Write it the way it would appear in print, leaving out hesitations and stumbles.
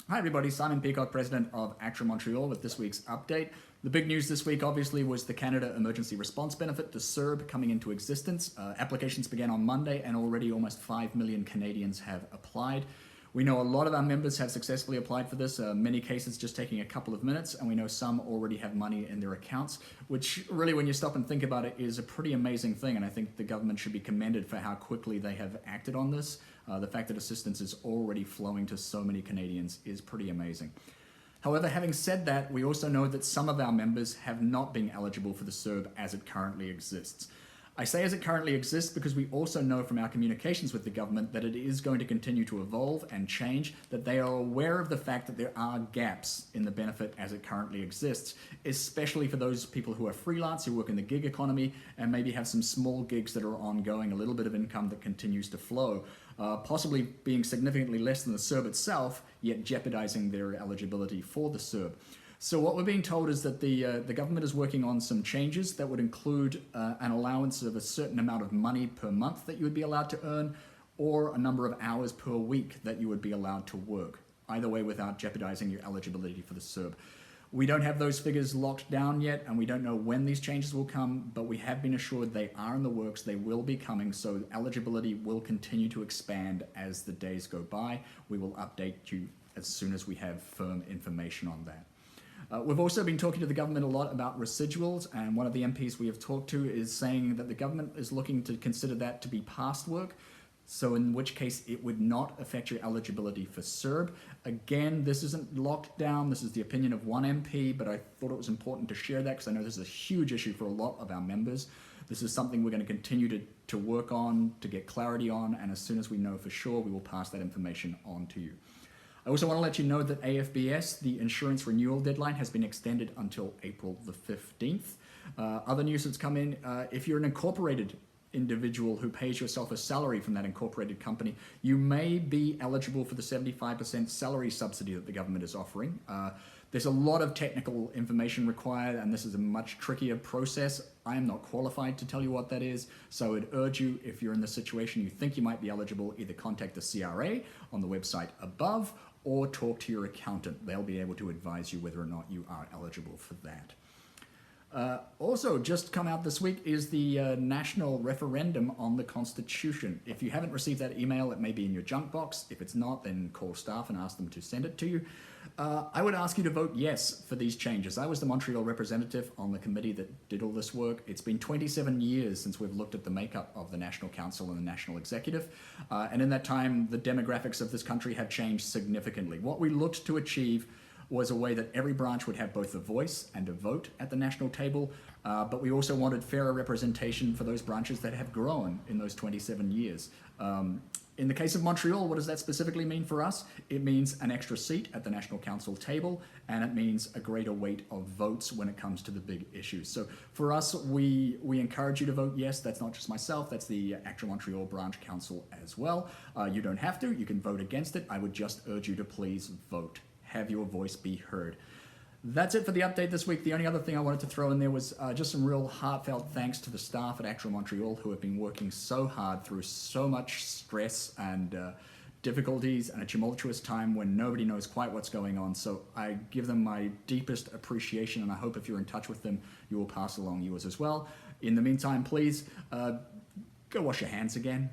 Hi everybody, Simon Peacock, President of ACTRA Montreal with this week's update. The big news this week obviously was the Canada Emergency Response Benefit, the CERB, coming into existence. Applications began on Monday and already almost 5 million Canadians have applied. We know a lot of our members have successfully applied for this, many cases just taking a couple of minutes, and we know some already have money in their accounts, which really, when you stop and think about it, is a pretty amazing thing, and I think the government should be commended for how quickly they have acted on this. The fact that assistance is already flowing to so many Canadians is pretty amazing. However, having said that, we also know that some of our members have not been eligible for the CERB as it currently exists. I say as it currently exists because we also know from our communications with the government that it is going to continue to evolve and change, that they are aware of the fact that there are gaps in the benefit as it currently exists, especially for those people who are freelance, who work in the gig economy, and maybe have some small gigs that are ongoing, a little bit of income that continues to flow, possibly being significantly less than the CERB itself, yet jeopardizing their eligibility for the CERB. So what we're being told is that the government is working on some changes that would include an allowance of a certain amount of money per month that you would be allowed to earn, or a number of hours per week that you would be allowed to work, either way without jeopardizing your eligibility for the CERB. We don't have those figures locked down yet, and we don't know when these changes will come, but we have been assured they are in the works, they will be coming, so eligibility will continue to expand as the days go by. We will update you as soon as we have firm information on that. We've also been talking to the government a lot about residuals, and one of the MPs we have talked to is saying that the government is looking to consider that to be past work, so in which case it would not affect your eligibility for CERB. Again, this isn't locked down, this is the opinion of one MP, but I thought it was important to share that because I know this is a huge issue for a lot of our members. This is something we're going to continue to work on, to get clarity on, and as soon as we know for sure, we will pass that information on to you. I also want to let you know that AFBS, the insurance renewal deadline, has been extended until April the 15th. Other news that's come in, if you're an incorporated individual who pays yourself a salary from that incorporated company, you may be eligible for the 75% salary subsidy that the government is offering. There's a lot of technical information required, and this is a much trickier process. I am not qualified to tell you what that is, so I would urge you, if you're in the situation you think you might be eligible, either contact the CRA on the website above, or talk to your accountant. They'll be able to advise you whether or not you are eligible for that. Also, just come out this week is the National Referendum on the Constitution. If you haven't received that email, it may be in your junk box. If it's not, then call staff and ask them to send it to you. I would ask you to vote yes for these changes. I was the Montreal representative on the committee that did all this work. It's been 27 years since we've looked at the makeup of the National Council and the National Executive. And in that time, the demographics of this country have changed significantly. What we looked to achieve was a way that every branch would have both a voice and a vote at the national table, but we also wanted fairer representation for those branches that have grown in those 27 years. In the case of Montreal, what does that specifically mean for us? It means an extra seat at the National Council table, and it means a greater weight of votes when it comes to the big issues. So for us, we encourage you to vote yes. That's not just myself, that's the ACTRA Montreal Branch Council as well. You don't have to, you can vote against it. I would just urge you to please vote. Have your voice be heard. That's it for the update this week. The only other thing I wanted to throw in there was just some real heartfelt thanks to the staff at ACTRA Montreal who have been working so hard through so much stress and difficulties and a tumultuous time when nobody knows quite what's going on. So I give them my deepest appreciation, and I hope if you're in touch with them, you will pass along yours as well. In the meantime, please go wash your hands again.